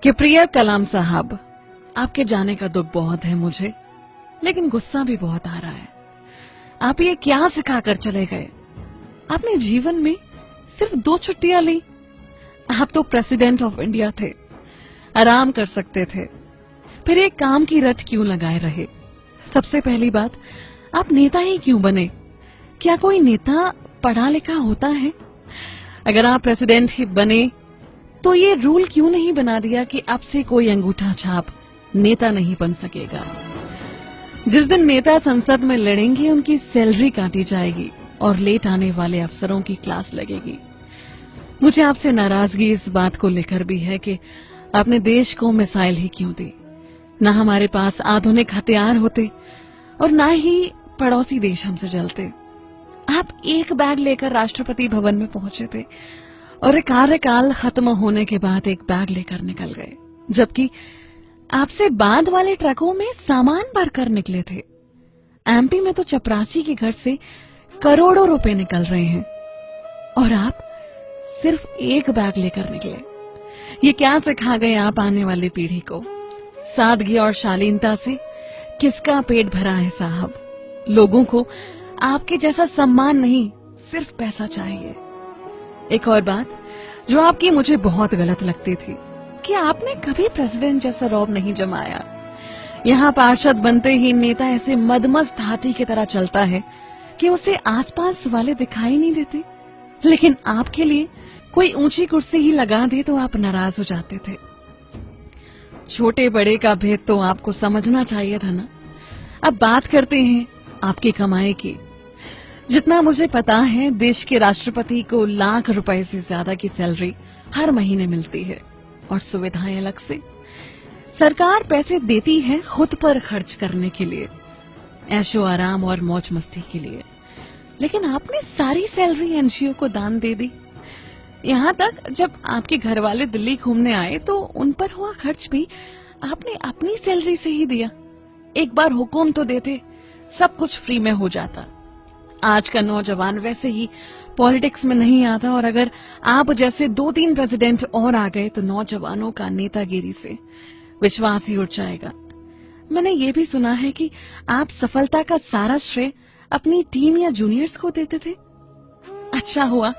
कि प्रिय कलाम साहब, आपके जाने का दुख बहुत है मुझे, लेकिन गुस्सा भी बहुत आ रहा है। आप ये क्या सिखाकर चले गए? आपने जीवन में सिर्फ 2 छुट्टियां ली। आप तो प्रेसिडेंट ऑफ इंडिया थे, आराम कर सकते थे, फिर एक काम की रट क्यों लगाए रहे? सबसे पहली बात, आप नेता ही क्यों बने? क्या कोई नेता पढ़ा लिखा होता है? अगर आप प्रेसिडेंट ही बने तो ये रूल क्यों नहीं बना दिया कि अब से कोई अंगूठा छाप नेता नहीं बन सकेगा? जिस दिन नेता संसद में लड़ेंगे उनकी सैलरी काटी जाएगी और लेट आने वाले अफसरों की क्लास लगेगी। मुझे आपसे नाराजगी इस बात को लेकर भी है कि आपने देश को मिसाइल ही क्यों दी? न हमारे पास आधुनिक हथियार होते और न ही पड़ोसी देश हमसे जलते। आप एक बैग लेकर राष्ट्रपति भवन में पहुंचे थे और कार्यकाल खत्म होने के बाद एक बैग लेकर निकल गए, जबकि आपसे बाद वाले ट्रकों में सामान भरकर निकले थे। एमपी में तो चपरासी के घर से करोड़ों रुपए निकल रहे हैं और आप सिर्फ एक बैग लेकर निकले। ये क्या सिखा गए आप आने वाली पीढ़ी को? सादगी और शालीनता से किसका पेट भरा है साहब? लोगों को आपके जैसा सम्मान नहीं, सिर्फ पैसा चाहिए। एक और बात जो आपकी मुझे बहुत गलत लगती थी कि आपने कभी प्रेसिडेंट जैसा रौब नहीं जमाया। यहाँ पार्षद बनते ही नेता ऐसे मदमस्त हाथी की तरह चलता है कि उसे आसपास वाले दिखाई नहीं देते, लेकिन आपके लिए कोई ऊंची कुर्सी ही लगा दे तो आप नाराज हो जाते थे। छोटे बड़े का भेद तो आपको समझना चाहिए था ना। अब बात करते हैं आपकी कमाई की। जितना मुझे पता है, देश के राष्ट्रपति को लाख रुपए से ज्यादा की सैलरी हर महीने मिलती है और सुविधाएं अलग से। सरकार पैसे देती है खुद पर खर्च करने के लिए, ऐशो आराम और मौज मस्ती के लिए, लेकिन आपने सारी सैलरी एनजीओ को दान दे दी। यहाँ तक जब आपके घर वाले दिल्ली घूमने आए तो उन पर हुआ खर्च भी आपने अपनी सैलरी से ही दिया। एक बार हुक्म तो देते, सब कुछ फ्री में हो जाता। आज का नौजवान वैसे ही पॉलिटिक्स में नहीं आता और अगर आप जैसे 2-3 प्रेसिडेंट और आ गए तो नौजवानों का नेतागिरी से विश्वास ही उठ जाएगा। मैंने ये भी सुना है कि आप सफलता का सारा श्रेय अपनी टीम या जूनियर्स को देते थे। अच्छा हुआ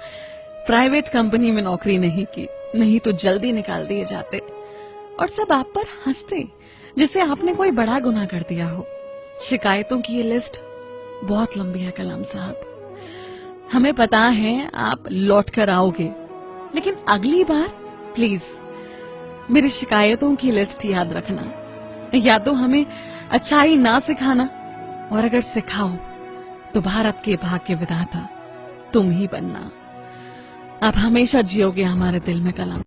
प्राइवेट कंपनी में नौकरी नहीं की, नहीं तो जल्दी निकाल दिए जाते और सब आप पर हंसते जैसे आपने कोई बड़ा गुनाह कर दिया हो। शिकायतों की ये लिस्ट बहुत लंबी है कलाम साहब। हमें पता है आप लौट कर आओगे, लेकिन अगली बार प्लीज मेरी शिकायतों की लिस्ट याद रखना। या तो हमें अच्छाई ना सिखाना, और अगर सिखाओ तो भारत के भाग्य विधाता तुम ही बनना। आप हमेशा जियोगे हमारे दिल में कलाम।